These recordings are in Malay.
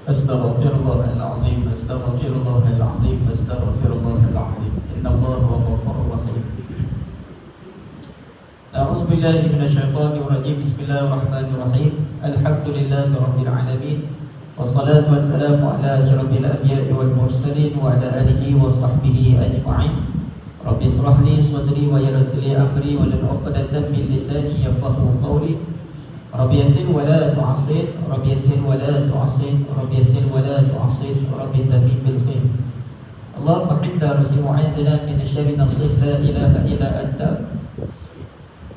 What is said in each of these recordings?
Astaghfirullahaladzim, astaghfirullahaladzim, astaghfirullahaladzim. Innallaha ghafurur rahim. A'udzu billahi minasyaitonir rajim. Bismillahirrahmanirrahim. Alhamdulillahi rabbil alamin. Wassalatu wassalamu ala asyrafil anbiya'i wal mursalin wa ala alihi wa sahbihi ajma'in. Rabbi ishrah li sadri wa yassir li amri wa hlul 'uqdatam min lisani yafqahu qawli. Rabbi yassir wa la tu'assir, Rabbi yassir wa la tu'assir, Rabbi yassir wa la tu'assir, Rabbi tafid bil khair. Allahumma hidda rusi mu'azzina min syarri nafsi la ilaha illa anta.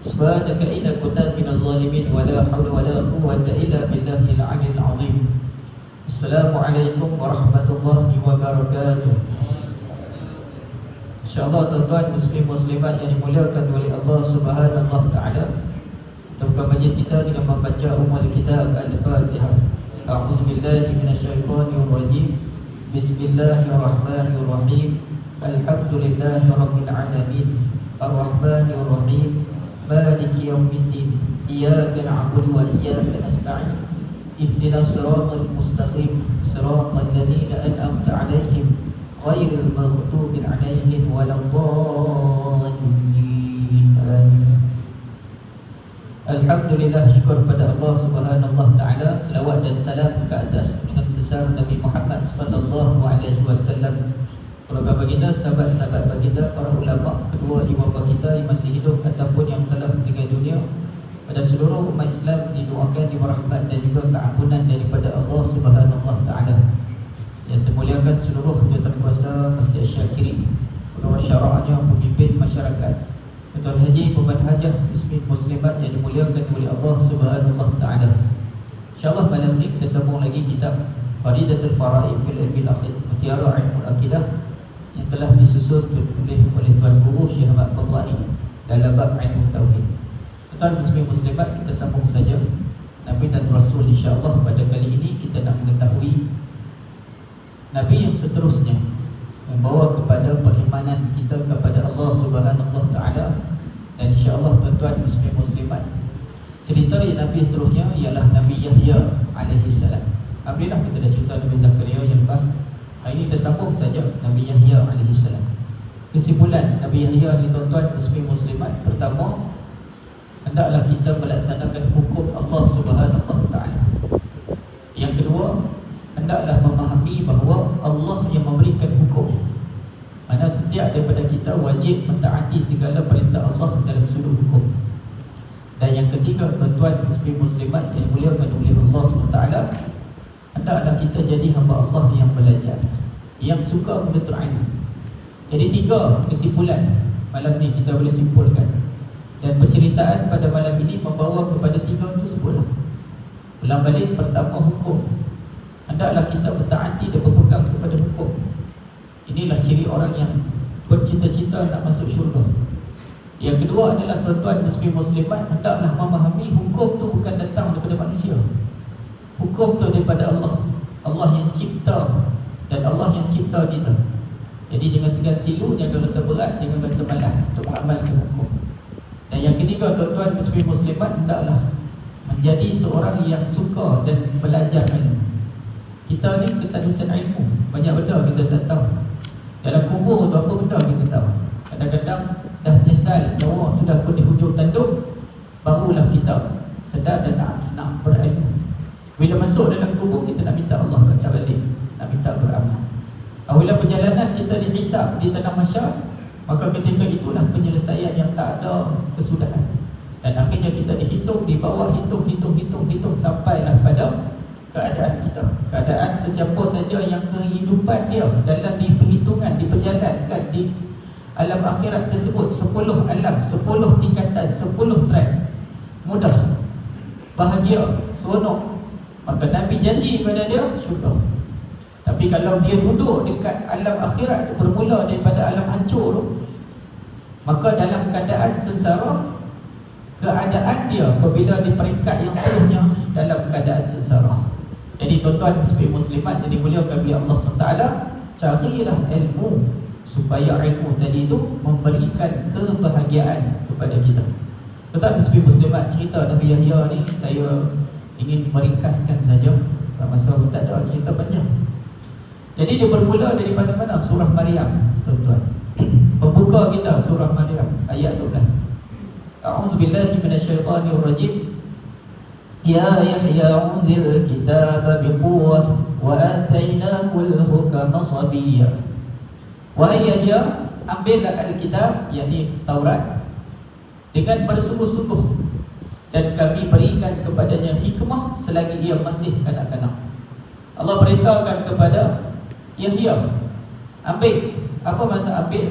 Subhanaka inna kunna minaz zalimin wa la hawla wa la quwwata illa billahil 'aliyyil 'azim. Assalamualaikum warahmatullahi wabarakatuh. Insyaallah tuan-tuan muslim muslimat yang dimuliakan oleh Allah Subhanahu wa taala, buka majlis kita dengan membaca ummul kitab Al-Fatihah. A'udzu billahi minasyaitonir rajim. Bismillahirrahmanirrahim. Alhamdulillahi rabbil alamin. Arrahmanir rahim. Maliki yaumiddin. Iyyaka na'budu wa iyyaka nasta'in. Ihdinas siratal mustaqim. Siratal ladzina an'amta 'alaihim ghairil maghdubi 'alaihim waladdallin. Amin. Alhamdulillah, syukur pada Allah Subhanahu wa taala, selawat dan salam ke atas junjungan besar Nabi Muhammad sallallahu alaihi wasallam, keluarga baginda, sahabat-sahabat baginda, para ulama, kedua ibu bapa kita yang masih hidup ataupun yang telah meninggal dunia, pada seluruh umat Islam didoakan dirahmat dan juga keampunan daripada Allah Subhanahu wa taala. Yang semuliakan seluruh jurukuasa Masjid Syakirin, ulama syara'nya, pemimpin masyarakat, Tuan Haji, Puan Hajah, muslimat yang dimuliakan oleh Allah Subhanahu wa taala. Insyaallah malam ini kita sambung lagi kitab Faridatul Fara'id fil Ilmi Al-Aqid, Mutiara Ilmu Al-Aqidah, yang telah disusun oleh Tuan Guru Syekh Ahmad Fadlani dalam bab ilmu tauhid. Tuan muslimat, kita sambung saja Nabi dan Rasul. Insyaallah pada kali ini kita nak mengetahui Nabi yang seterusnya, membawa kepada perimanan kita kepada Allah Subhanahu wa taala. Dan insya-Allah tuan-tuan muslimat, cerita yang Nabi seterusnya ialah Nabi Yahya alaihi salam. Alhamdulillah kita dah cerita Nabi Zakaria yang lepas. Hari ini kita sambung saja Nabi Yahya alaihi salam. Kesimpulan Nabi Yahya ni tuan-tuan muslimat, pertama, hendaklah kita melaksanakan hukum Allah Subhanahu wa taala. Yang kedua, hendaklah memahami bahawa Allah yang memberikan hukum, mana setiap daripada kita wajib mentaati segala perintah Allah dalam sudut hukum. Dan yang ketiga, tuan-tuan muslimat yang dimuliakan oleh Allah SWT, hendaklah kita jadi hamba Allah yang belajar, yang suka menuntut ilmu. Jadi tiga kesimpulan malam ni kita boleh simpulkan. Dan penceritaan pada malam ini membawa kepada tiga tersebut. Ulang balik, pertama hukum, hendaklah kita bertaati dan berpegang kepada hukum. Inilah ciri orang yang bercita-cita nak masuk syurga. Yang kedua adalah tuan-tuan muslimat, hendaklah memahami hukum tu bukan datang daripada manusia. Hukum tu daripada Allah. Allah yang cipta dan Allah yang cipta kita. Jadi jangan segan silu, jangan rasa berat, jangan rasa malas untuk mengamalkan hukum. Dan yang ketiga tuan-tuan muslimat, hendaklah menjadi seorang yang suka dan belajar ilmu. Kita ni ketadusan ilmu, banyak benda kita tak tahu. Dalam kubur tu apa benda kita tahu. Kadang-kadang dah nyesal bahawa sudah pun di hujung tanduk, barulah kita sedar dan nak berilmu. Bila masuk dalam kubur, kita nak minta Allah kata balik, nak minta beramal. Apabila perjalanan kita dihisap di tanah mahsyar, maka ketika itulah penyelesaian yang tak ada kesudahan. Dan akhirnya kita dihitung, dibawa hitung sampailah pada keadaan kita. Keadaan sesiapa saja yang kehidupan dia dalam diperhitungan, diperjalankan di alam akhirat tersebut 10 alam, 10 tingkatan, 10 track, mudah, bahagia, seronok, maka Nabi janji pada dia syurga. Tapi kalau dia duduk dekat alam akhirat bermula daripada alam hancur tu, maka dalam keadaan sengsara, keadaan dia apabila di peringkat yang seterusnya dalam keadaan sengsara. Jadi tuan-tuan muslimat jadi muliakan oleh Allah SWT, carilah ilmu supaya ilmu tadi itu memberikan kebahagiaan kepada kita. Tuan-tuan muslimat, cerita Nabi Yahya ni saya ingin meringkaskan saja, masa tak ada cerita panjang. Jadi dia bermula daripada mana? Surah Maryam, tuan-tuan. Pembuka kita surah Maryam ayat 12. A'udzubillahi minasyaitonirrajim. Ya Yahya unzil kitaba biquwwah wa atainahul hukma sabiyya. Wahai Yahya, ambillah Alkitab, yakni Taurat, dengan bersungguh-sungguh, dan kami berikan kepadanya hikmah selagi ia masih kanak-kanak. Allah perintahkan kepada Yahya, ambil. Apa maksud ambil?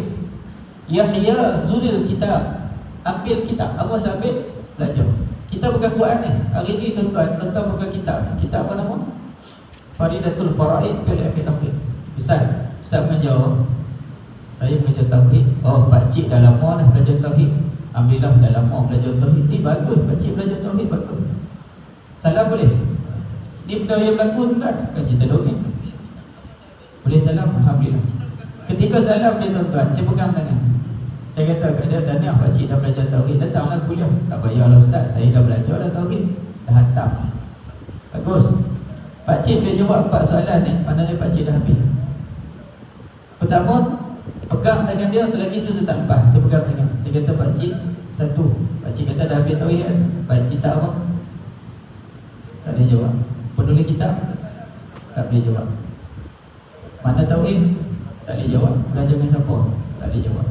Yahya zuril kitab, ambil kitab. Apa maksud ambil? Belajar. Kita bukan Quran ni. Hari ni tuan-tuan bukan kitab. Kitab apa nama? Faridatul Faraid fil Ilmi Tauhid. Ustaz mengajar. Saya mengajar tauhid. Oh, pak cik dah lama dah belajar tauhid. Alhamdulillah dah lama belajar tauhid. Ni bagus, pak cik belajar tauhid bagus. Salam boleh? Ni benda yang berlaku tuan, bukan cerita dongeng. Boleh salam? Alhamdulillah. Ketika salam dia tuan-tuan, saya pegang tangan. Saya kata kat dia, tahniah pakcik dah belajar tauhid, datanglah kuliah. Tak payahlah ustaz, saya dah belajar dah tauhid, dah hantar. Bagus. Pakcik boleh jawab 4 soalan ni, mana dia pakcik dah habis. Pertama, pegang tangan dia selagi susah tak lepas. Saya pegang tangan. Saya kata pakcik, 1. Pakcik kata dah habis tauhid kan? Baik, kitab apa? Tak boleh jawab. Penulis kitab? Tak boleh jawab. Mana tauhid? Tak boleh jawab. Belajar dengan siapa? Tak boleh jawab.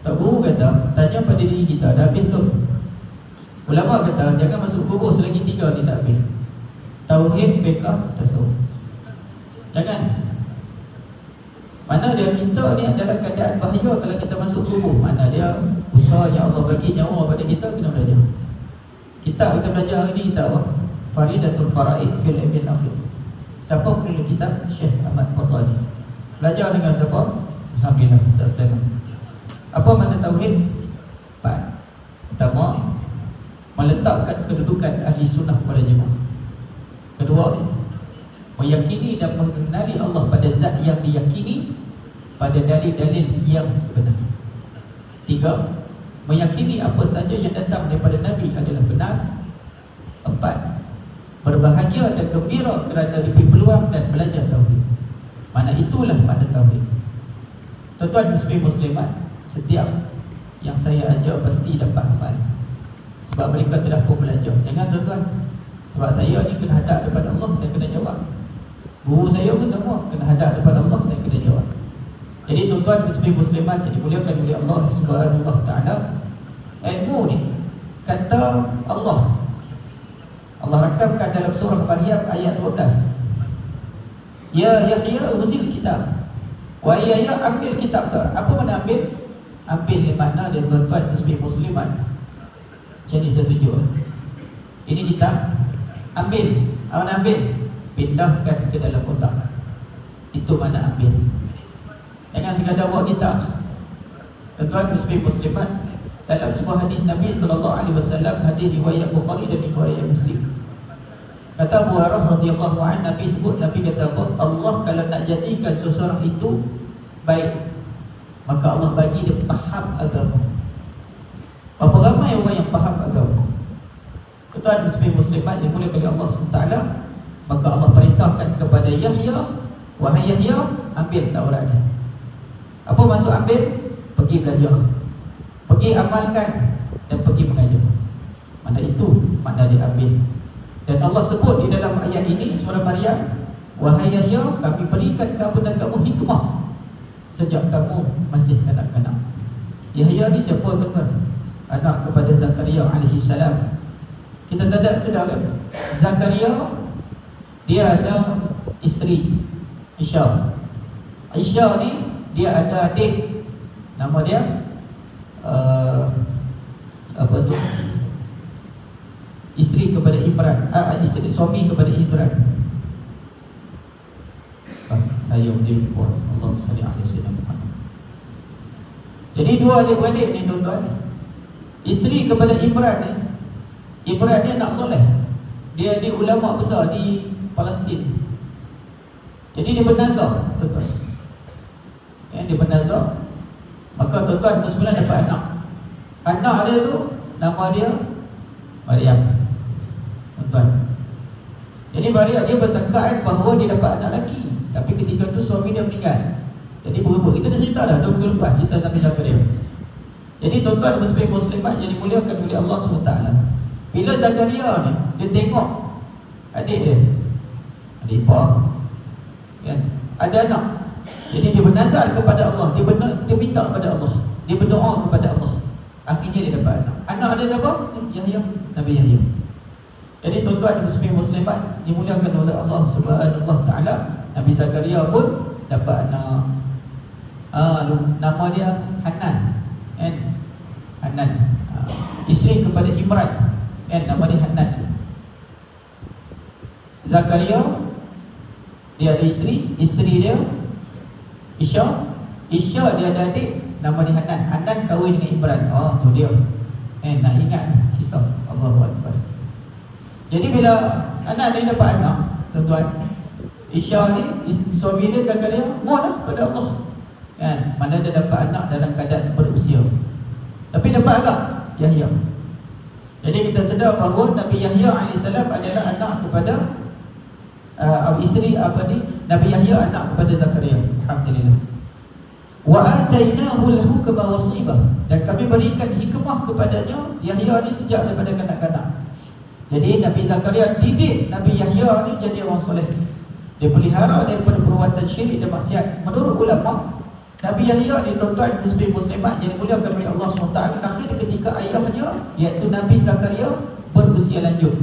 Tak, guru kata, tanya pada diri kita, dah habis belum? Ulama kata, jangan masuk kubur selagi 3 ni tak habis. Tauhid, fiqh, tasawuf. Jangan. Mana dia kita ni adalah keadaan bahaya kalau kita masuk kubur. Mana dia usaha yang Allah bagi nyawa pada kita, kena belajar. Kitab kita belajar hari ni, kita apa? Faridatul Faraid fil Ilmi Tauhid. Siapa penulis kitab? Syekh Ahmad Qadhani. Belajar dengan siapa? Alhamdulillah, Ustaz Sulaiman. Apa makna tauhid? 4. Pertama, meletakkan kedudukan ahli sunnah pada jemaah. Kedua, meyakini dan mengenali Allah pada zat yang diyakini, pada dalil-dalil yang sebenar. 3, meyakini apa saja yang datang daripada Nabi adalah benar. 4, berbahagia dan gembira kerana diberi peluang dan belajar tauhid. Mana itulah makna tauhid. Tuan-tuan muslimat, setiap yang saya ajar pasti dapat hafal. Sebab mereka telah pun belajar. Jangan tuan-tuan, sebab saya ni kena hadap depan Allah dan kena jawab. Guru saya pun semua kena hadap depan Allah dan kena jawab. Jadi tuan-tuan muslimat, jadi muliakan oleh Allah Subhanahu wa ta'ala. Ilmu ni kata Allah rakamkan dalam surah Maryam ayat 12. Ya Yahya uzil kitab. Wa ya ambil kitab tu. Apa makna ambil? Ambil ni makna dia tuan-tuan muslimat. Jadi saya tunjuk. Ini kitab. Ambil. Apa ambil? Pindahkan ke dalam kotak. Itu makna ambil. Jangan sekadar bawa kitab. Tuan-tuan muslimat, dalam sebuah hadis Nabi SAW, hadis riwayat Bukhari dan riwayat Muslim, kata Abu Hurairah radhiyallahu anhu, Nabi sebut, Nabi kata apa? Allah kalau nak jadikan seseorang itu baik, maka Allah bagi dia faham agama. Berapa ramai orang yang faham agama? Tuan muslimat yang mulia oleh Allah SWT, maka Allah perintahkan kepada Yahya, wahai Yahya, ambil Taurat ni. Apa maksud ambil? Pergi belajar, pergi amalkan, dan pergi mengajar. Mana itu makna dia ambil. Dan Allah sebut di dalam ayat ini, surah Maryam, wahai Yahya, kami berikan kepada kamu hikmah sejak kamu masih kanak-kanak. Yahya ni siapa tuan-tuan? anak kepada Zakaria alaihi salam. Kita tak sedar kan? Zakaria dia ada isteri Isya. Isya ni dia ada adik, nama dia apa tu? Isteri kepada Imran, isteri suami kepada Imran. Ayuh dia buat Allah sallallahu alaihi wasallam. Jadi dua adik-beradik ni tuan-tuan, isteri kepada Imran ni, Imran ni anak soleh. Dia ni ulama besar di Palestin. Jadi dia bernazar, tuan-tuan. Dia bernazar. Maka tuan-tuan bersembilan dapat anak. Anak dia tu nama dia Maryam, tuan-tuan. Jadi Maryam dia bersangkaan bahawa dia dapat anak lelaki, tapi ketika tu suami dia meninggal. Jadi berebut. Kita dah cerita dah 2 minggu lepas cerita Nabi Zakaria. Jadi tuan-tuan muslimat yang dimuliakan oleh Allah SWT, bila Zakaria ni dia tengok adik dia, adik ipar kan, ada anak. Jadi dia bernazar kepada Allah, dia minta kepada Allah, dia berdoa kepada Allah. Akhirnya dia dapat anak. Anak dia siapa? Yahya, Nabi Yahya. Jadi tuan-tuan muslimat dimuliakan oleh Allah Subhanahu Taala, Nabi Zakaria pun dapat anak. Nama dia Hanan, kan? Hanan. Isteri kepada Imran, kan? Nama dia Hanan. Zakaria dia ada isteri dia Isya. Isya dia ada adik, nama dia Hanan. Hanan kahwin dengan Imran. Tu dia. Nak ingat kisah. Allahu Akbar. Jadi bila Hanan dia dapat anak, tuan-tuan, Isya ni suami dia Zakaria mohon kepada Allah, kan? Mana dia dapat anak dalam keadaan berusia, tapi dapat agak Yahya. Jadi kita sedar bahawa Nabi Yahya AS adalah anak kepada isteri Nabi Yahya anak kepada Zakaria. Alhamdulillah. Wa atainahu al-hukma was-sibah, dan kami berikan hikmah kepadanya Yahya ni sejak daripada kanak-kanak. Jadi Nabi Zakaria didik Nabi Yahya ni jadi orang soleh. Dia pelihara daripada perbuatan syirik dan maksiat. Menurut ulama, Nabi Yahya ni tuan-tuan muslimat yang dimuliakan oleh Allah SWT, akhir ketika ayahnya iaitu Nabi Zakaria berusia lanjut.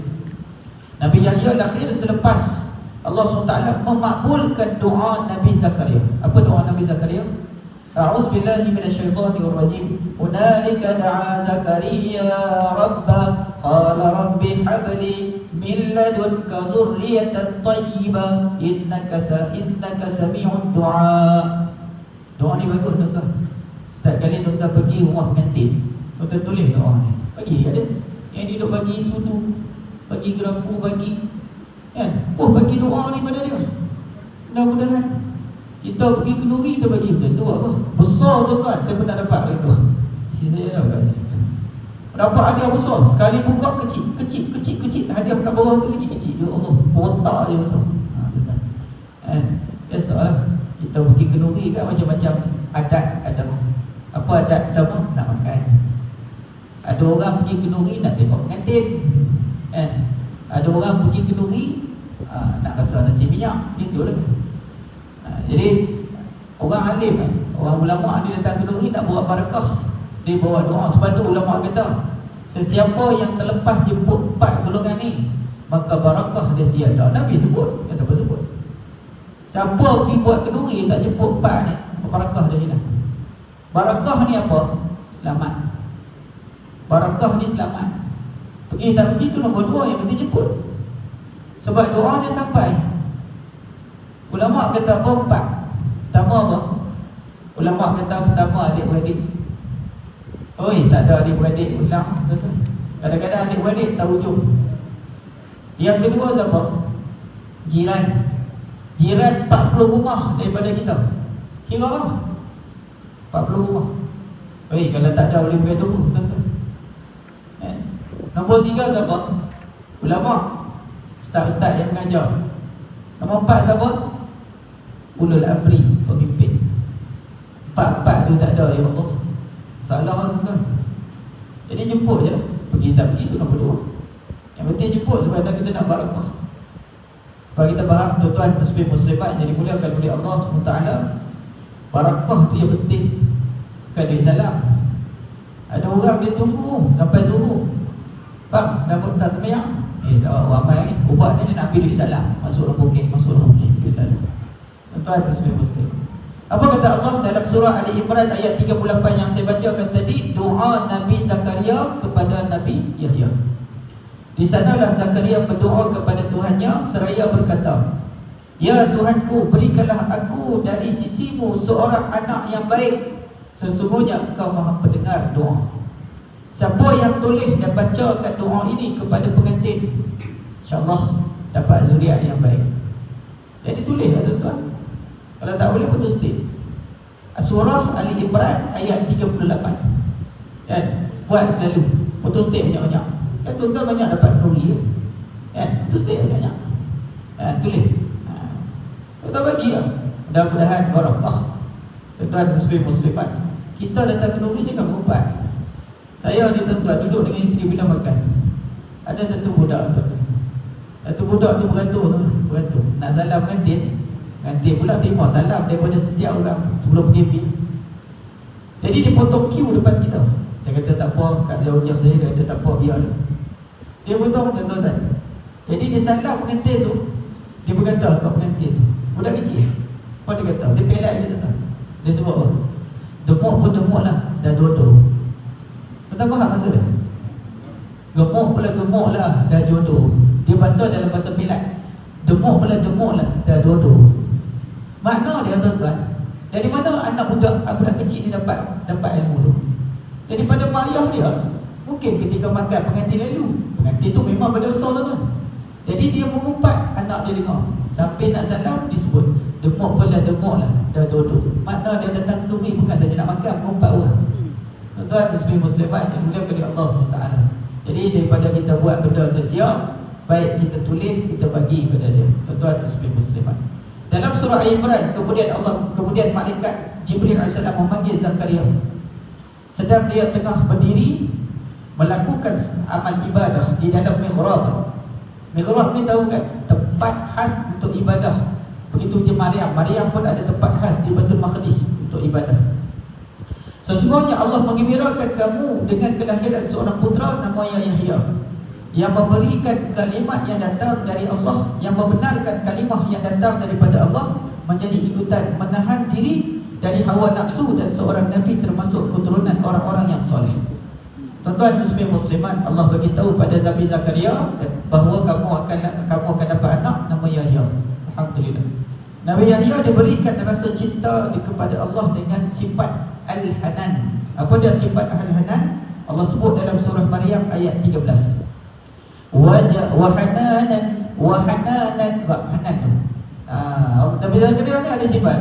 Nabi Yahya lahir selepas Allah SWT memakbulkan doa Nabi Zakaria. Apa doa Nabi Zakaria? A'udzubillahi minasyaitonirrajim. Hunalika da'a Zakaria rabbah qala rabbi habli min ladunka zurriyatan thayyibah innaka sami'ud du'a. Doa ni bagus tuan-tuan. Setiap kali tuan-tuan pergi rumah pengantin, tuan-tuan tulis doa ni. Bagi ada yang dia duk bagi sudu, bagi gerapu, bagi kan? Bagi doa ni pada dia. Mudah-mudahan kita pergi kenduri, kita bagi benda tu apa? Besar tuan-tuan. Saya pernah dapat itu. Isteri saya dah kat sini. Dapat hadiah besar. Sekali buka kecil. Hadiah kat bawah tu lagi kecil. Ya Allah, botak je besar. Tuan-tuan. Kan? Biasalah. Kita pergi kenduri kan macam-macam adat ada. Apa adat pertama? Nak makan. Ada orang pergi kenduri nak tengok pengantin. Kan? Ada orang pergi kenduri nak rasa nasi minyak. Itulah. Jadi orang alim kan, orang ulama ni datang kenduri nak buat barakah, dia bawa doa. Sebab tu ulama kata, sesiapa yang terlepas jemput 4 golongan ni, maka barakah dia tiada. Nabi sebut, siapa sebut? Siapa pergi buat kenduri tak jemput 4 ni, barakah dia hilang. Barakah ni apa? Selamat. Barakah ni selamat. Pergi tak pergi tu nombor 2, yang penting jemput. Sebab doa dia sampai. Ulama kata apa? 4. Pertama apa? Ulama kata pertama adik-beradik. Tak ada adik-beradik Islam. Kadang-kadang adik-beradik tak wujud. Yang kedua siapa? Jiran. Jiran 40 rumah daripada kita. Kira apa? 40 rumah. Kalau tak ada boleh bergaduh, tuan-tuan. Nombor 3 siapa? Ulama. Ustaz-ustaz yang mengajar. Nombor 4 siapa? Ulul amri, pemimpin. 4 tu tak ada, ya Allah. Salah tuan-tuan. Jadi jemput je lah. Pergi tak pergi tu nombor 2. Yang penting jemput sebab kita nak barakah. Kalau kita faham tuan-tuan muslimat yang dimuliakan oleh Allah SWT, barakah tu yang penting. Bukan duit salam. Ada orang dia tunggu sampai zuhur. Bang, dah tak temayang. Tak ramai ubat ni dia nak ambil duit salam. Masuk dalam bukit, duit salam. Tuan-tuan muslim. Apa kata Allah dalam surah Ali Imran ayat 38 yang saya bacakan tadi, doa Nabi Zakaria kepada Nabi Yahya. Di sanalah Zakaria berdoa kepada Tuhannya seraya berkata, "Ya Tuhanku, berikanlah aku dari sisimu seorang anak yang baik. Sesungguhnya Engkau Maha pendengar doa." Siapa yang tulis dan bacakan doa ini kepada pengantin, insya-Allah dapat zuriat yang baik. Jadi tulislah tuan-tuan. Kalau tak boleh putus stik. Surah Ali Imran ayat 38. Kan? Buat selalu. Putus stik banyak-banyak. Kan tuan-tuan banyak dapat kenduri. Kan? Putus stik banyak-banyak. Tulis. Tuan-tuan bagi lah. Mudah-mudahan barakah. Tuan-tuan muslimat. Kita datang kenduri jangan berumpat. Saya ni tuan-tuan duduk dengan isteri bila makan. Ada satu budak tu. Satu budak tu beratur. Nak salam pengantin. Pengantin pula terima salam daripada setiap orang sebelum pergi. Jadi dia potong queue depan kita. Saya kata tak apa, kat jauh jam saya, dia kata tak apa, biar dia. Dia potong tuan-tuan. Jadi dia salam pengantin tu. Dia berkata kat pengantin tu, budak kecil. Apa dia kata? Dia pelat je tuan-tuan. Dia sebut apa? Demuk pun demuk lah, dah jodoh. Tuan faham maksud dia? Gemuk pula gemuk lah, dah jodoh. Dia bahasa dalam bahasa pelat. Demuk pula demuk lah, dah jodoh. Makna dia tuan-tuan, dari mana anak budak kecil ni dapat ilmu tu? Daripada mak ayah dia. Mungkin ketika makan pengantin lalu, pengantin tu memang pada usaha tuan-tuan. Jadi dia mengumpat, anak dia dengar. Sampai nak salam disebut demuk pula demuk lah, dah jodoh. Makna dia datang tumi bukan saja nak makan, mengumpat orang. Tuan-tuan muslimat yang mulia oleh Allah SWT. Jadi daripada kita buat benda sia-sia, baik kita tulis, kita bagi kepada dia. Tuan-tuan muslimat. Dalam surah Al-Imran kemudian malaikat Jibril AS memanggil Zakaria. Sedang dia tengah berdiri melakukan amal ibadah di dalam mihrab. Mihrab ni tahu kan, tempat khas untuk ibadah. Begitu je Maryam pun ada tempat khas di Baitul Maqdis untuk ibadah. Sesungguhnya Allah menggembirakan kamu dengan kelahiran seorang putera namanya Yahya, yang memberikan kalimat yang datang dari Allah, yang membenarkan kalimah yang datang daripada Allah, menjadi ikutan, menahan diri dari hawa nafsu, dan seorang Nabi termasuk keturunan orang-orang yang soleh. Tuan-tuan muslimat, Allah beritahu pada Nabi Zakaria bahawa kamu akan dapat anak nama Yahya. Alhamdulillah. Nabi Yahya diberikan rasa cinta kepada Allah dengan sifat Al-Hanan. Apa dia sifat Al-Hanan? Allah sebut dalam surah Maryam ayat 13. Wahananan tu. Nabi Zakaria ni ada sifat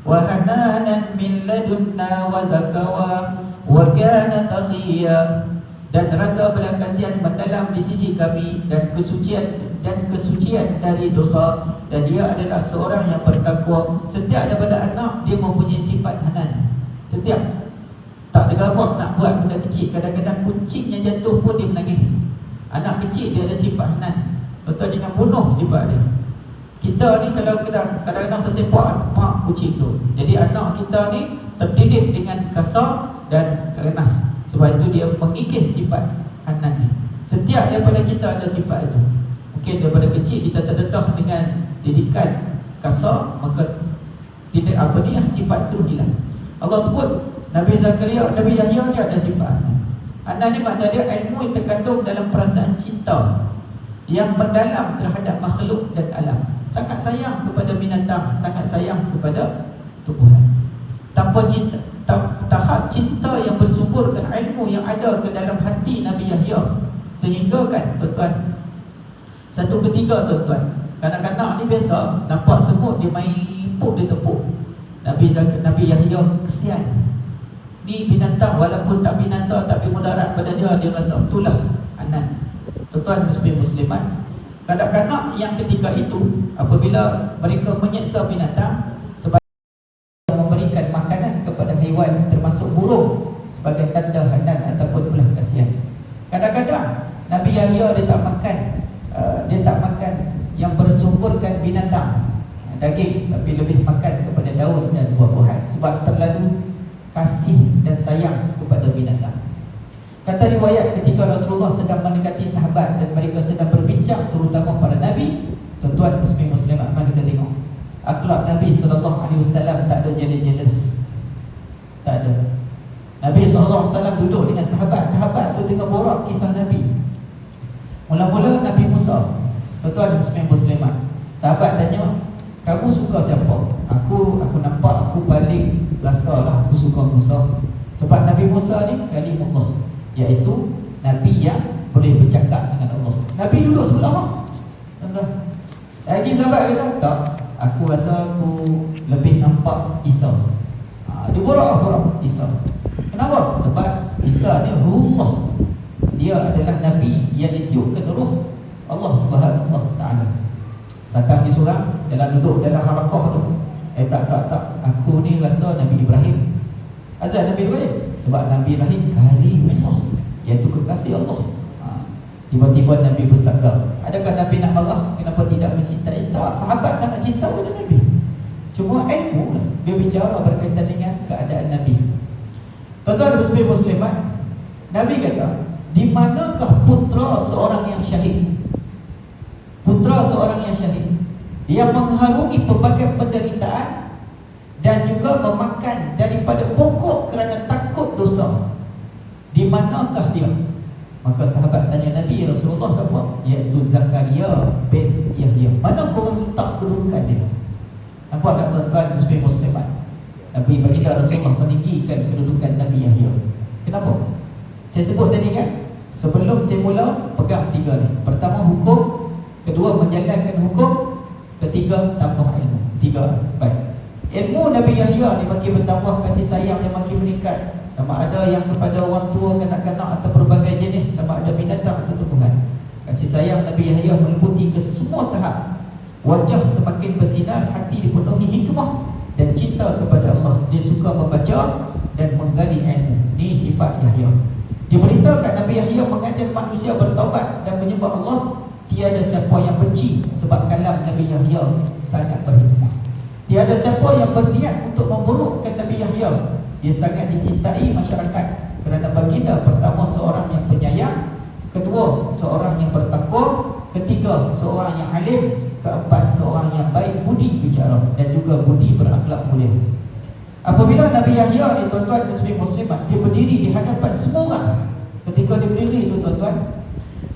wahananan min ladunna wa zakawa wa kana taqiyya, dan rasa belas kasihan mendalam di sisi kami, dan kesucian dari dosa, dan dia adalah seorang yang bertakwa. Setiap daripada anak dia mempunyai sifat hanan. Setiap tak tergabung nak buat benda kecil, kadang-kadang kucing yang jatuh pun dia menangis. Anak kecil dia ada sifat hanan. Betul, jangan bunuh sifat dia. Kita ni kalau kadang-kadang tersepak pak kucing tu. Jadi anak kita ni terdidik dengan kasar dan keras. Sebab itu dia mengikis sifat hanan ni. Setiap daripada kita ada sifat itu. Mungkin daripada kecil kita terdedah dengan didikan kasar, maka tidak sifat itu hilang. Allah sebut Nabi Yahya dia ada sifat hanan. Hanan ni makna dia ilmu yang terkandung dalam perasaan cinta yang mendalam terhadap makhluk dan alam. Sangat sayang kepada binatang, sangat sayang kepada tumbuhan. Tanpa cinta, tahap cinta yang bersumberkan ilmu yang ada ke dalam hati Nabi Yahya, sehingga kan tuan-tuan, satu ketika tuan-tuan, kanak-kanak ni biasa nampak semut dia main puk, dia tepuk. Nabi Yahya kesian. Ni binatang walaupun tak binasa, tapi mudarat pada dia rasa itulah hanan. Tuan-tuan muslimat, kanak-kanak yang ketika itu apabila mereka menyeksa binatang sebagai memberikan makanan kepada haiwan termasuk burung sebagai tanda hanan ataupun belas kasihan. Kadang-kadang Nabi Yahya dia tak makan yang bersumberkan binatang, daging, tapi lebih makan kepada daun dan buah-buahan sebab terlalu kasih dan sayang kepada binatang. Kata riwayat, ketika Rasulullah sedang mendekati sahabat dan mereka sedang berbincang, terutama para Nabi, tuan-tuan muslimat, mari kita tengok akhlak Nabi SAW. Tak ada jealous. Tak ada. Nabi SAW duduk dengan sahabat tu tengah borak kisah Nabi. Mula-mula Nabi Musa, tuan-tuan muslimat, sahabat tanya, kamu suka siapa? Aku nampak aku paling rasalah aku suka Musa. Sebab Nabi Musa ni kalimullah, iaitu Nabi yang boleh bercakap dengan Allah. Nabi duduk sebelah. Tuan-tuan, lagi sahabat kata, tak, aku rasa aku lebih nampak Isa. Dia borak Isa. Kenapa? Sebab Isa ni ruhullah. Dia adalah Nabi yang ditiupkan roh Allah Subhanahu Wa Taala. Satang di surang, duduk dalam harakah tu. Tak, aku ni rasa Nabi Ibrahim. Azal Nabi Ibrahim. Sebab Nabi Ibrahim kalimullah, iaitu kekasih Allah. Tiba-tiba Nabi bersabda, adakah Nabi nak marah? Kenapa tidak mencintai? Tak, sahabat sangat cinta pada Nabi. Cuma ilmu lah, dia bicara berkaitan dengan keadaan Nabi. Tuan-tuan muslimat, Nabi kata, di manakah putra seorang yang syahid? Putra seorang yang syahid, yang mengharungi pelbagai penderitaan dan juga memakan daripada pokok kerana takut dosa. Di manakah dia? Maka sahabat tanya Nabi, Rasulullah siapa? Iaitu Zakaria bin Yahya. Mana korang letak kedudukan dia? Nampak tak tuan-tuan muslimat? Nabi baginda Rasulullah meninggikan kedudukan Nabi Yahya. Kenapa? Saya sebut tadi kan, sebelum saya mula pegang tiga ni. Pertama hukum, kedua menjalankan hukum, ketiga tambah ilmu. Tiga, baik. Ilmu Nabi Yahya ni makin bertambah, kasih sayang dia makin meningkat. Sama ada yang kepada orang tua, kanak-kanak atau berbagai jenis, sama ada binatang atau tumbuhan. Kasih sayang Nabi Yahya meliputi ke semua tahap. Wajah semakin bersinar, hati dipenuhi hikmah dan cinta kepada Allah. Dia suka membaca dan menggali ilmu. Ini sifat Yahya. Diberitakan Nabi Yahya mengajar manusia bertaubat dan menyembah Allah. Tiada siapa yang benci, sebab kalam Nabi Yahya sangat berhikmah. Tiada siapa yang berniat untuk memburukkan Nabi Yahya. Dia sangat dicintai masyarakat kerana baginda pertama seorang yang penyayang, kedua seorang yang bertakwa, ketiga seorang yang alim, keempat seorang yang baik budi bicara dan juga budi berakhlak mulia. Apabila Nabi Yahya ni tuan-tuan muslimat, dia berdiri di hadapan semua orang. Ketika dia berdiri itu tuan-tuan,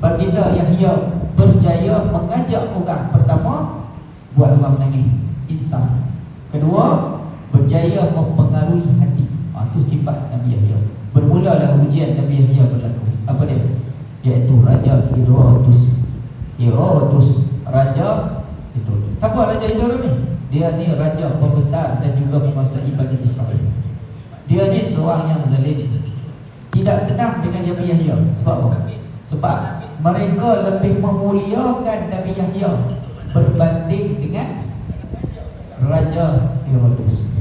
baginda Yahya berjaya mengajak orang. Pertama, buat orang menangis, insaf. Kedua, berjaya mempengaruhi hati. Itu sifat Nabi Yahya. Bermulalah ujian Nabi Yahya berlaku. Apa dia? Iaitu Raja Herodes. Raja Herodes. Siapa Raja Herodes ni? Dia ni raja pembesar dan juga menguasai Bani Israel. Dia ni seorang yang zalim. Tidak senang dengan Nabi Yahya. Sebab apa? Sebab mereka lebih memuliakan Nabi Yahya berbanding dengan Raja Herodes.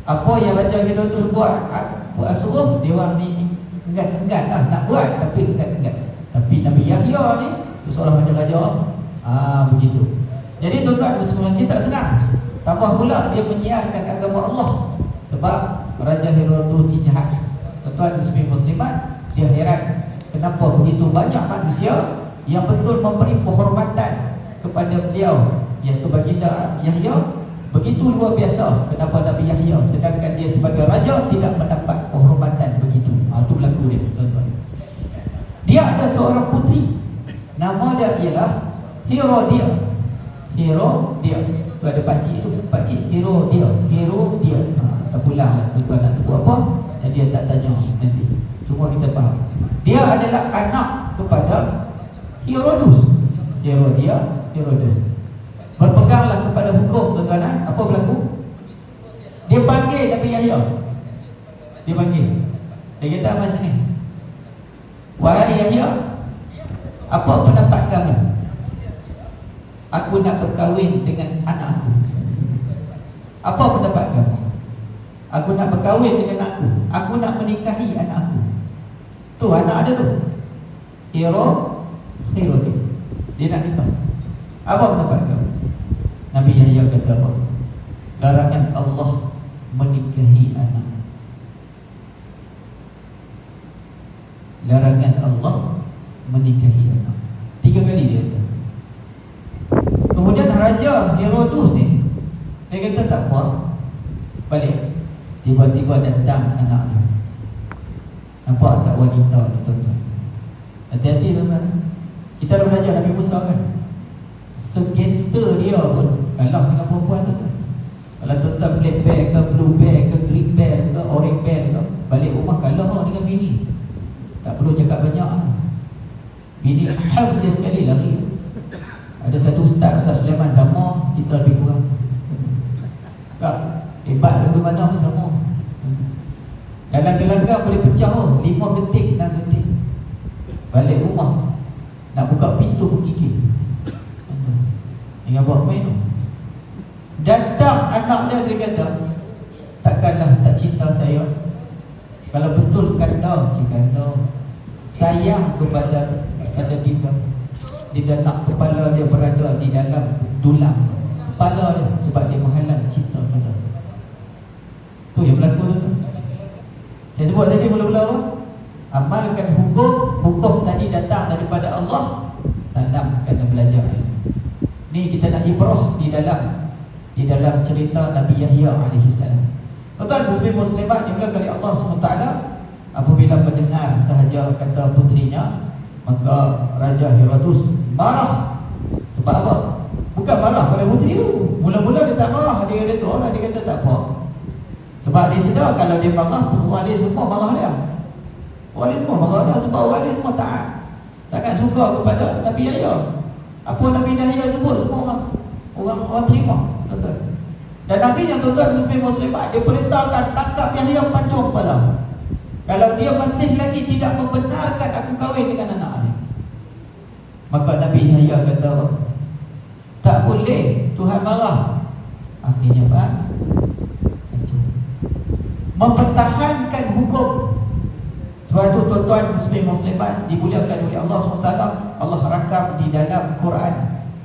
Apa yang Raja Herodes buat suruh, dia orang ni enggan lah nak buat, tapi enggan. Tapi Nabi Yahya ni seolah macam raja. Begitu. Jadi tuan-tuan semua, kita tak senang. Tambah pula dia menyiarkan agama Allah. Sebab Raja Herodes ni jahat. Tuan-tuan muslimat, dia heran kenapa begitu banyak manusia yang betul memberi penghormatan kepada beliau, iaitu baginda Yahya. Begitu luar biasa kenapa Nabi Yahya, sedangkan dia sebagai raja tidak mendapat penghormatan begitu. Itu berlaku dia, tuan-tuan. Dia ada seorang puteri, nama dia ialah Herodia. Tu ada pakcik tu, pakcik Herodia. Tak pulang lah tuan-tuan nak sebut apa, dan dia tak tanya nanti. Cuma kita faham, dia adalah anak kepada Herodes. Herodes berpeganglah kepada hukum, tuan-tuan. Apa berlaku? Dia panggil Nabi Yahya. Dia kata, "Mas ni, wahai Yahya, apa pendapat kamu? Aku nak berkahwin dengan anak aku. Apa pendapat kamu? Aku nak berkahwin dengan aku. Aku nak menikahi anak aku." Tu anak ada tu, Herodes. Dia nak nikah. Apa pendapat kamu? Nabi Yahya kata apa? Larangan Allah menikahi anak. larangan Allah menikahi anak. 3 kali dia kata. Kemudian Raja Herodus ni, dia kata tak apa, balik. Tiba-tiba datang anak dia. Nampak tak wanita ni tuan-tuan? Hati-hati tuan-tuan. Kita dah belajar Nabi Musa kan, segangster dia pun kalah dengan perempuan tuan-tuan. Kalau tuan-tuan black belt ke, blue belt ke, green belt ke, orange belt ke, balik rumah kalah dengan bini. Tak perlu cakap banyak. Bini dia sekali lagi. Ada satu Ustaz Sulaiman sama, kita lebih kurang. Tak, hebat lebih mana pun sama. Dalam gelanggang boleh pecah 5 getik, 6 getik. Balik rumah nak buka pintu pun gigit. Ingat buat main tu. Datang anak dia kata, takkanlah tak cinta saya. Kalau betul kanda, cikanda sayang kepada kita, dia nak kepala dia berada di dalam dulang kepala dia, sebab dia menghalang cinta kita. Tu yang berlaku tu. Saya sebut tadi mula-mula apa? Amalkan hukum tadi datang daripada Allah, tanam kena belajar. Ni kita nak ibrah di dalam cerita Nabi Yahya alaihi salam. Tuan-tuan muslimat dimulakan oleh Allah SWT. Apabila mendengar sahaja kata putrinya, maka Raja Herodus marah. Sebab apa? Bukan marah pada putri tu. Mula-mula dia tak marah, dia kata tak apa. Sebab dia sedar kalau dia marah, orang dia semua marah dia. Orang dia semua marah dia sebab orang dia semua taat, sangat suka kepada Nabi Yahya. Apa Nabi Yahya sebut semua orang terima, tuan-tuan. Dan akhirnya tuan-tuan muslimat, dia perintahkan tangkap Yahya, pancung kepala. Kalau dia masih lagi tidak membenarkan aku kahwin dengan anak dia. Maka Nabi Yahya kata, tak boleh, Tuhan marah. Akhirnya apa? Mempertahankan hukum. Sebab itu tuan-tuan muslimat dimuliakan oleh Allah SWT. Allah rakam di dalam Quran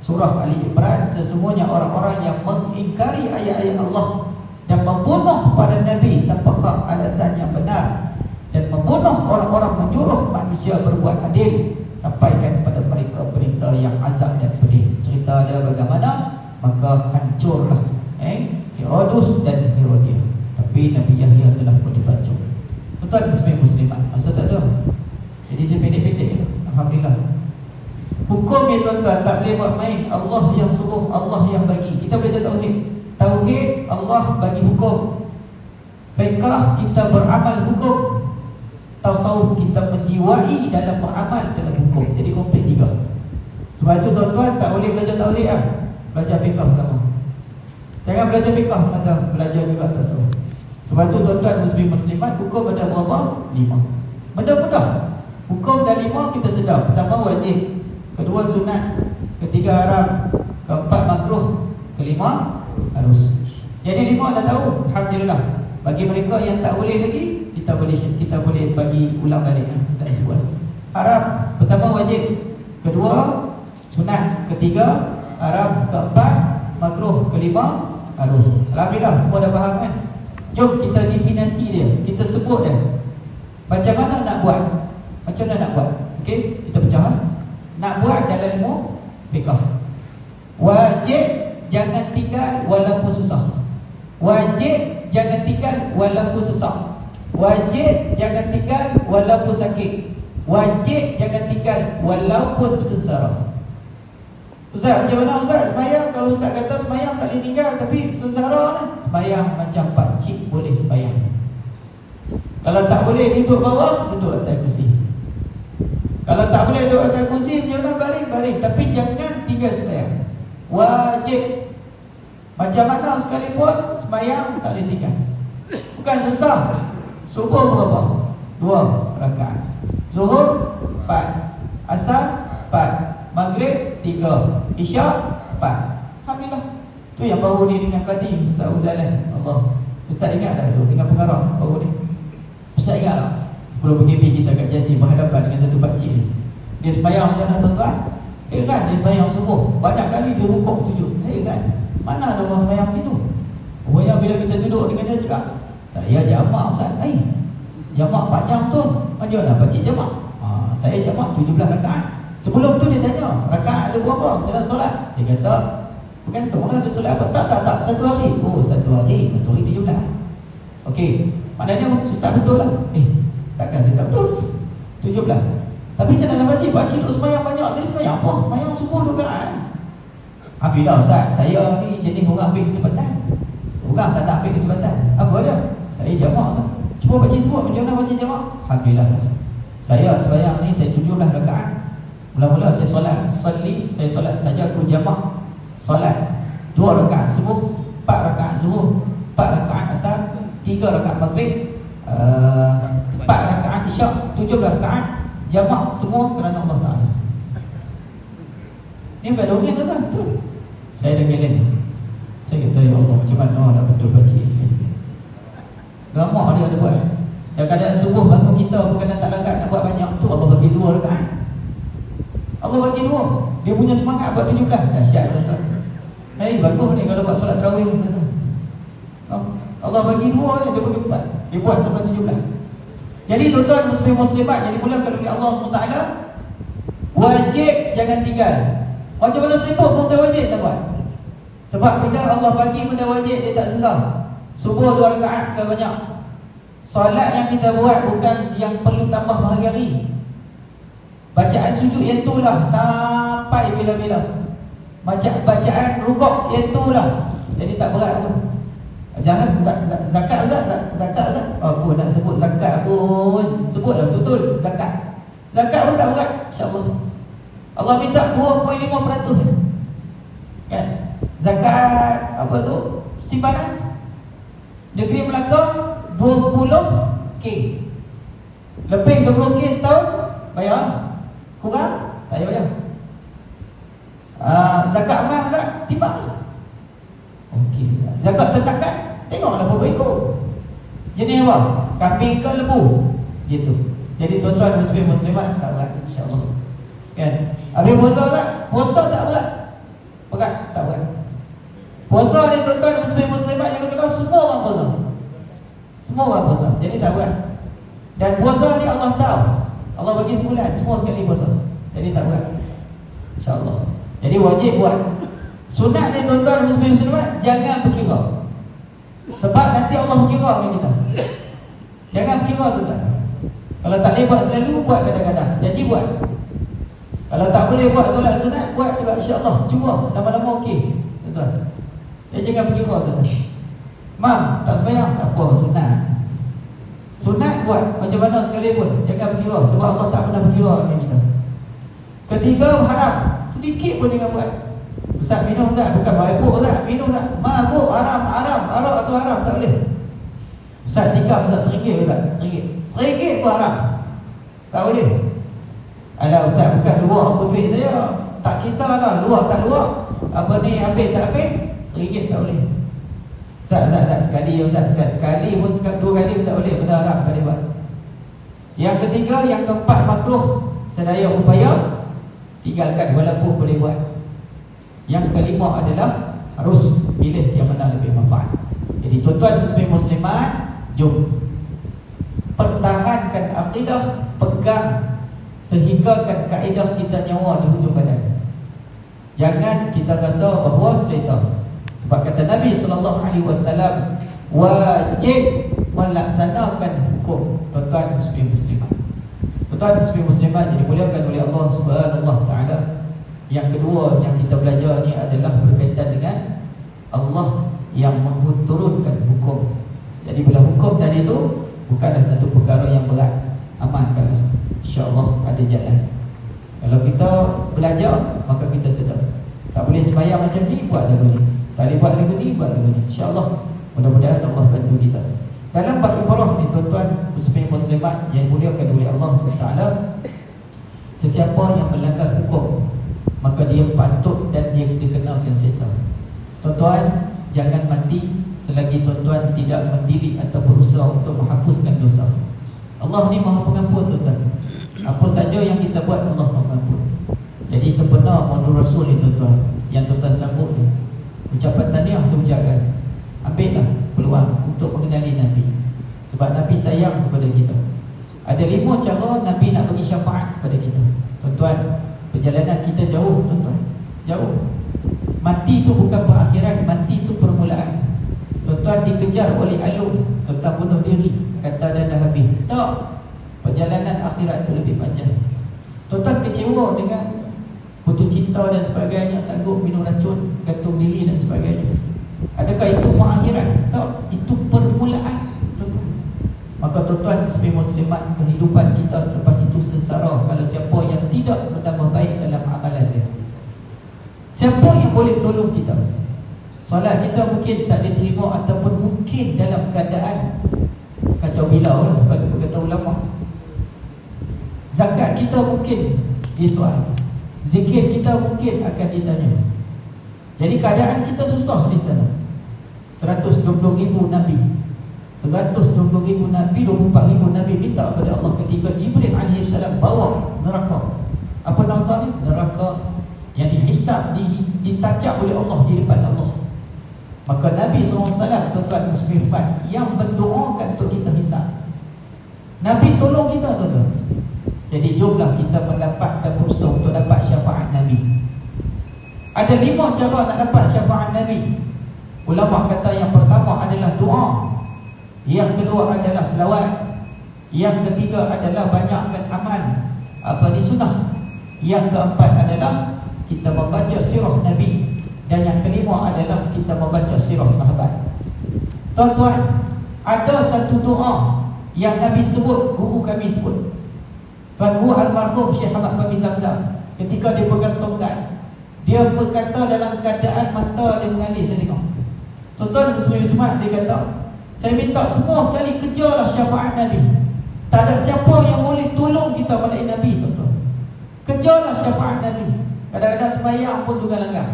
surah Ali Imran, sesungguhnya orang-orang yang mengingkari ayat-ayat Allah dan membunuh para nabi tanpa hak alasan yang benar, dan membunuh orang-orang menyuruh manusia berbuat adil, sampaikan kepada mereka berita yang azab dan pedih. Cerita dia bagaimana, maka hancurlah Herodus dan Herodia. Tapi Nabi Yahya telah pun dipancung. Tuan-tuan muslimat, masa tak ada. Jadi saya pendek-pendek. Alhamdulillah. Hukum ni tuan-tuan tak boleh buat main. Allah yang suruh, Allah yang bagi. Kita belajar tauhid. Tauhid, Allah bagi hukum. Fiqh, kita beramal hukum. Tasawuf, kita menjiwai dalam beramal dalam hukum. Jadi komplit 3. Sebab itu tuan-tuan tak boleh belajar tauhid lah, belajar fiqh pertama. Jangan belajar fiqh semata, belajar juga tasawuf. Sebab itu tuan-tuan muslimat, hukum ada berapa? 5. Benda mudah. Hukum dah 5 kita sedar. Pertama wajib, kedua sunat, ketiga haram, keempat makruh, kelima harus. Jadi 5 dah tahu, alhamdulillah. Bagi mereka yang tak boleh lagi, kita boleh bagi ulang balik. Tak sebut. Haram, pertama wajib, kedua sunat, ketiga haram, keempat makruh, kelima harus. Alhamdulillah, semua dah faham kan? Jom kita definisi dia, kita sebut dia. Macam mana nak buat? Macam mana nak buat? Okey, kita pecah. Nak buat dalam ilmu fiqh. Wajib jangan tinggal walaupun susah. Wajib jangan tinggal walaupun susah. Wajib jangan tinggal walaupun sakit. Wajib jangan tinggal walaupun sengsara. Ustaz, macam mana Ustaz? Semayang, kalau Ustaz kata semayang tak boleh tinggal, tapi sengsara ni, semayang macam pakcik boleh semayang. Kalau tak boleh duduk bawah, duduk atas kursi. Kalau tak boleh duduk atas kursi, macam mana baring. Tapi jangan tinggal semayang. Wajib. Macam mana sekalipun, semayang tak boleh tinggal. Bukan susah. Subuh berapa? 2 rakaat. Zuhur 4. Asar 4. Maghrib 3. Isyak 4. Alhamdulillah. Tu yang baru ni dengan Qadim Ustaz Uzalan. Allah. Ustaz ingat tak tu dengan pengarah baru ni? Ustaz ingat tak? Sebelum PKP kita kat Jazim berhadapan dengan satu pakcik ni. Dia sembahyang macam mana tuan-tuan? Kan dia sembahyang subuh. Banyak kali dia rukuk sujud. Kan? Mana ada orang sembahyang begitu? Orang bila kita duduk dengan dia cakap, saya jamak Ustaz. Jamak panjang tu. Macam mana pakcik jamak? Saya jamak 17 rakaat. Sebelum tu dia tanya, rakaat ada berapa dalam solat? Saya kata, bergantunglah ada solat apa? Tak, satu hari. Oh, satu hari 17. Okey, maknanya ustaz betul lah. Takkan saya tak betul 17. Tapi saya dalam wajib duk sembahyang banyak. Jadi sembahyang apa? Sembahyang subuh 2 rakaat. Bila ustaz, saya ni jenis orang ambil kesempatan. Orang tak nak ambil kesempatan. Apa dia? Saya jamak lah. Cuba baca semua macam mana baca jamak. Alhamdulillah. Saya sembahyang ni saya 17 rakaat. Mula-mula saya solat saya solat saja aku jamak. Solat 2 rakaat subuh, 4 rakaat zuhur, 4 rakaat asar, 3 rakaat maghrib, 4 rakaat isyak, 17 rakaat jamak semua kerana Allah Ta'ala. Ni bukan dongeng tuan-tuan, betul. Saya dah geleng. Saya kata, ya Allah, macam mana nak betul baca. Ramah dia ada buat. Dan keadaan subuh bangun kita bukan tak lagat nak buat banyak tu, Allah bagi 2 rakaat. Allah bagi 2. Dia punya semangat buat 17. Dahsyat tuan-tuan. Bagus ni kalau buat solat tarawih tuan-tuan. Allah bagi 2 je, dia bagi 4. Dia buat sampai 17. Jadi tuan-tuan muslimat yang dimuliakan oleh Allah SWT, wajib jangan tinggal. Macam mana sibuk pun dah wajib tak buat. Sebab bila Allah bagi benda wajib, dia tak susah. Subuh 2 rakaat dah banyak. Solat yang kita buat bukan yang perlu tambah berhari-hari. Bacaan sujud yang itulah sampai bila-bila. Bacaan rukuk yang itulah. Jadi tak berat tu. Jangan zakat Ustaz. Apa nak sebut zakat pun, sebutlah betul-betul zakat. Zakat pun tak berat, insya-Allah. Allah minta 2.5% kan. Zakat apa tu? Simpanan Negeri Melaka 20k. Lebih 20k setahun bayar. Kurang tak payah bayar. Zakat emas tak timbang. Okey. Zakat ternakan tengoklah berapa ekor. Jenis apa? Kambing ke lembu? Gitu. Jadi tuan-tuan muslimat tak berat insya-Allah. Kan? Habis puasa tak? Puasa tak berat. Berat tak berat. Puasa ni tuan-tuan muslimat yang kita semua orang puasa. Semua orang puasa. Jadi tak berat. Dan puasa ni Allah tahu. Allah bagi sebulan semua sekali puasa. Jadi tak berat. Insya-Allah. Jadi wajib buat. Sunat ni tuan-tuan muslimat jangan berkira. Sebab nanti Allah berkira dengan kita. Jangan berkira tuan-tuan. Kalau tak boleh buat selalu, buat kadang-kadang. Jadi buat. Kalau tak boleh buat solat sunat, buat juga insya-Allah. Cuba lama-lama okey. Tuan-tuan. Jadi jangan berkira tuan-tuan. Mam, tak sembahyang, tak apa, sunat. Sunat buat macam mana sekali pun. Jangan berkira sebab Allah tak pernah berkira dengan kita. Ketiga, haram. Sedikit pun jangan buat. Ustaz minum Ustaz, bukan mabuk Ustaz, minum Ustaz. Mabuk haram, arak tu haram, tak boleh. Ustaz tikam Ustaz RM1 Ustaz, RM1 pun haram. Tak boleh. Alah Ustaz, bukan luar apa duit saya. Tak kisahlah luar tak luar. Apa ni ambil tak ambil, RM1 tak boleh. Ustaz sekali Ustaz, sekali pun 2 kali pun tak boleh, benda haram tak boleh buat. Yang ketiga, yang keempat makruh, sedaya upaya tinggalkan walaupun boleh buat. Yang kelima adalah harus pilih yang mana lebih manfaat. Jadi tuan-tuan muslimat, jom pertahankan akidah, pegang sehinggakan kaedah kita nyawa di hujung badan. Jangan kita rasa bahawa selesa. Sebab kata Nabi SAW, wajib melaksanakan hukum. Tuan-tuan muslimat, tuan-tuan muslimat yang dimuliakan oleh Allah Subhanahu wa taala. Yang kedua yang kita belajar ni adalah berkaitan dengan Allah yang menurunkan hukum. Jadi bila hukum tadi tu bukanlah satu perkara yang berat, amankan, insya-Allah ada jalan. Kalau kita belajar, maka kita sedar. Tak boleh sembahyang macam ni, buat lagu ni. Tak boleh buat lagu ni, buat lagu ni. InsyaAllah, mudah-mudahan Allah bantu kita. Dalam bab ibrah ni tuan-tuan muslimat yang dimuliakan oleh Allah SWT, sesiapa yang melanggar hukum, maka dia patut dan dia dikenakan sesa. Tuan-tuan, jangan mati selagi tuan-tuan tidak mendiri atau berusaha untuk menghapuskan dosa. Allah ni Maha Pengampun tuan-tuan. Apa saja yang kita buat, Allah Maha Pengampun. Jadi sebenar Muhammad Rasul ni tuan-tuan, yang tuan-tuan sambut ni, ucapan tahniah saya ucapkan, ambillah peluang untuk mengenali Nabi. Sebab Nabi sayang kepada kita. Ada 5 cara Nabi nak bagi syafaat pada kita. Tuan-tuan, perjalanan kita jauh, tuan-tuan. Jauh. Mati itu bukan perakhiran, mati itu permulaan. Tuan-tuan dikejar oleh alung, tuan-tuan bunuh diri, kata dah habis. Tak. Perjalanan akhirat itu lebih panjang. Tuan-tuan kecewa dengan putus cinta dan sebagainya, sanggup minum racun, gantung diri dan sebagainya. Adakah itu perakhiran? Tak. Itu permulaan, tuan-tuan. Maka tuan-tuan sebagai muslimat, kehidupan kita selepas itu sengsara kalau siapa yang tidak bertambah baik dalam amalan dia. Siapa yang boleh tolong kita? Solat kita mungkin tak diterima ataupun mungkin dalam keadaan kacau bilau lah, bagi berkata ulama. Zakat kita mungkin disoal, zikir kita mungkin akan ditanya. Jadi keadaan kita susah di sana. 120,000 Nabi, 120,000 Nabi, 24,000 Nabi minta kepada Allah ketika Jibril AS bawa neraka. Apa neraka ni? Neraka yang dihisap, ditajak oleh Allah di depan Allah. Maka Nabi SAW, tuan-tuan muslimat, yang berdoakan untuk kita hisap. Nabi tolong kita, tuan-tuan. Jadi jomlah kita mendapat dan berusaha untuk dapat syafaat Nabi. Ada 5 cara nak dapat syafaat Nabi. Ulama kata yang pertama adalah doa, yang kedua adalah selawat, yang ketiga adalah banyakkan amal apa di sunnah, yang keempat adalah kita membaca sirah Nabi, dan yang kelima adalah kita membaca sirah sahabat. Tuan-tuan, ada satu doa yang Nabi sebut, guru kami sebut, Tuan Guru almarhum Syekh Ahmad Fahmi Zamzam, ketika dia bergantungkan, dia berkata dalam keadaan mata dia mengalir, saya tengok. Tuan-tuan muslim-muslimat, dia kata, saya minta semua sekali kejarlah syafaat Nabi. Tak ada siapa yang boleh tolong kita pada Nabi, tuan-tuan. Kejarlah syafaat Nabi. Kadang-kadang sembahyang pun tunggal langgar.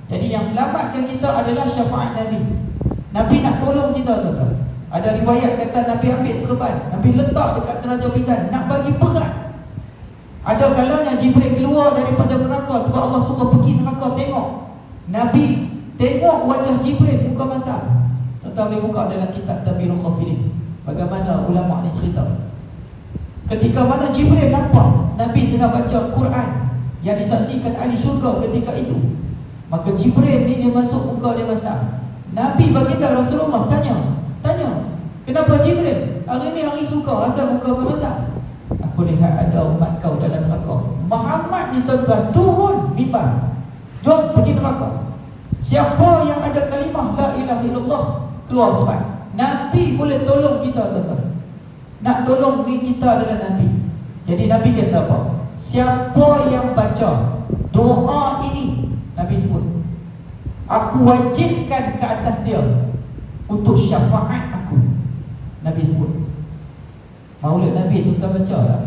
Jadi yang selamatkan kita adalah syafaat Nabi. Nabi nak tolong kita, tuan-tuan. Ada riwayat kata Nabi ambil serban, Nabi letak dekat teraja lisan, nak bagi berat. Ada kalanya Jibril keluar daripada neraka sebab Allah suruh pergi neraka tengok. Nabi tengok wajah Jibril muka masam. Tuan-tuan boleh buka dalam kitab Tabirul Khafilin, bagaimana ulama ni cerita. Ketika mana Jibril nampak Nabi sedang baca Quran yang disaksikan ahli syurga ketika itu, maka Jibril ni dia masuk muka dia masam. Nabi baginda Rasulullah tanya, kenapa Jibril? Hari ni hari suka, asal muka kau masam? Aku lihat ada umat kau dalam neraka. Muhammad ni, tuan-tuan, turun mimbar, jom pergi neraka. Siapa yang ada kalimah la ilaha illallah, keluar cepat. Nabi boleh tolong kita, tuan-tuan. Nak tolong ni kita adalah Nabi. Jadi Nabi kata apa? Siapa yang baca doa ini, Nabi sebut, aku wajibkan ke atas dia untuk syafaat aku. Nabi sebut. Maulid Nabi tu tuan baca tak?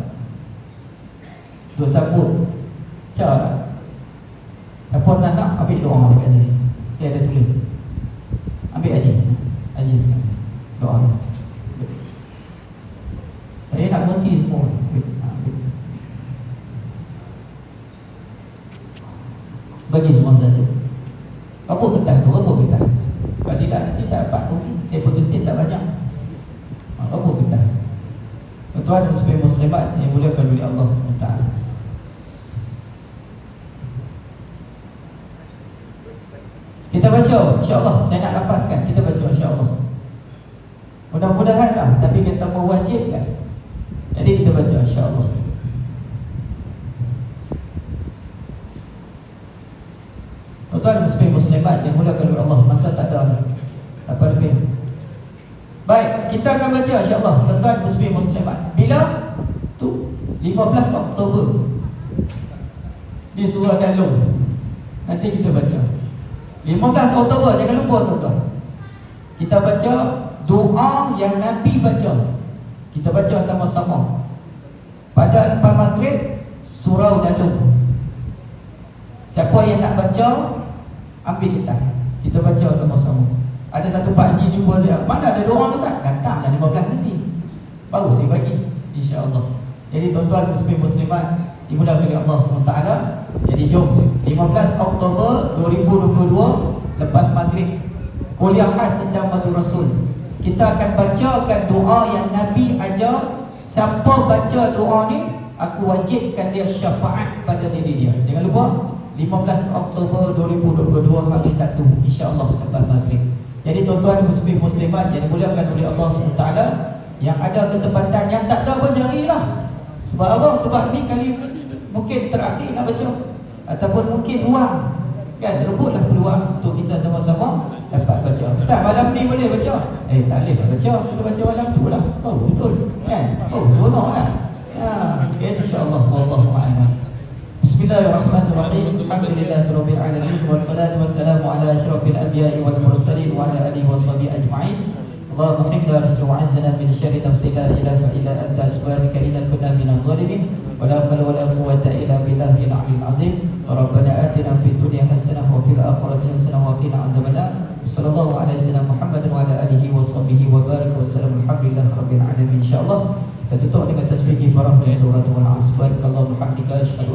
Dua sabut baca tak? Siapa nak ambil doa dekat sini. Saya ada tulis. Ambil Haji semua doa. Saya nak kongsi semua. Bagi semua satu. Apa ketah tu? Apa ketah? Kalau tidak nanti tak dapat pun. Saya putus dia tak banyak. Apa ketah? Tuan sebagai muslimat yang muliakan oleh Allah SWT. Kita baca, insya-Allah. Saya nak lafazkan, kita baca insya-Allah. Mudah-mudahan lah Nabi kata mewajibkan. Jadi kita baca insya-Allah. Tuan sebagai muslimat yang muliakan oleh Allah, masa tak ada apa lebih. Baik, kita akan baca insya-Allah, tuan-tuan muslim muslimat. Bila? Tu 15 Oktober di surah Dalum. Nanti kita baca 15 Oktober, jangan lupa, tuan-tuan. Kita baca doa yang Nabi baca. Kita baca sama-sama pada lepas maghrib surah Dalum. Siapa yang nak baca, ambil kita. Kita baca sama-sama. Ada satu Pak Haji jumpa dia, mana ada doa tak? Datanglah 15 nanti, baru saya bagi, insya-Allah. Jadi tuan-tuan muslimat dimuliakan oleh Allah SWT. Jadi jom 15 Oktober 2022 lepas maghrib, kuliah khas sedang Madu Rasul. Kita akan bacakan doa yang Nabi ajar siapa baca doa ni, aku wajibkan dia syafaat pada diri dia. Jangan lupa 15 Oktober 2022 hari 1 insya-Allah lepas maghrib. Jadi tuan-tuan muslimat yang dimuliakan oleh Allah SWT, yang ada kesempatan, yang tak ada berjarilah. Sebab apa? Sebab ni kali mungkin terakhir nak baca, ataupun mungkin ruang, kan, rebutlah peluang untuk kita sama-sama dapat baca. Ustaz, malam ni boleh baca? Tak boleh baca, kita baca malam tu lah. Oh betul, kan? Oh seronok kan? Okay, insya-Allah. Wallahu a'lam. Bismillahirrahmanirrahim. Alhamdulillahirabbil alamin, wassalatu wassalamu ala asyrafil anbiya'i wal mursalin wa ala alihi washabihi ajma'in. Allahumma qina rasul wa'azzana min syarri nafsi la ilaha illa anta subhanaka inna kunna minaz zalimin wa la hawla wa la quwwata illa billahil aliyyil azim. Rabbana atina fid dunya hasanah wa fil akhirati hasanah wa qina azabannar. Sallallahu alaihi wasallam Muhammad wa ala alihi washabihi wa baraka wasallam. Alhamdulillahirabbil alamin. Insyaallah kita tutup dengan tasbih kifarah dari surah Al-Asr. Allahumma hamdika asyhadu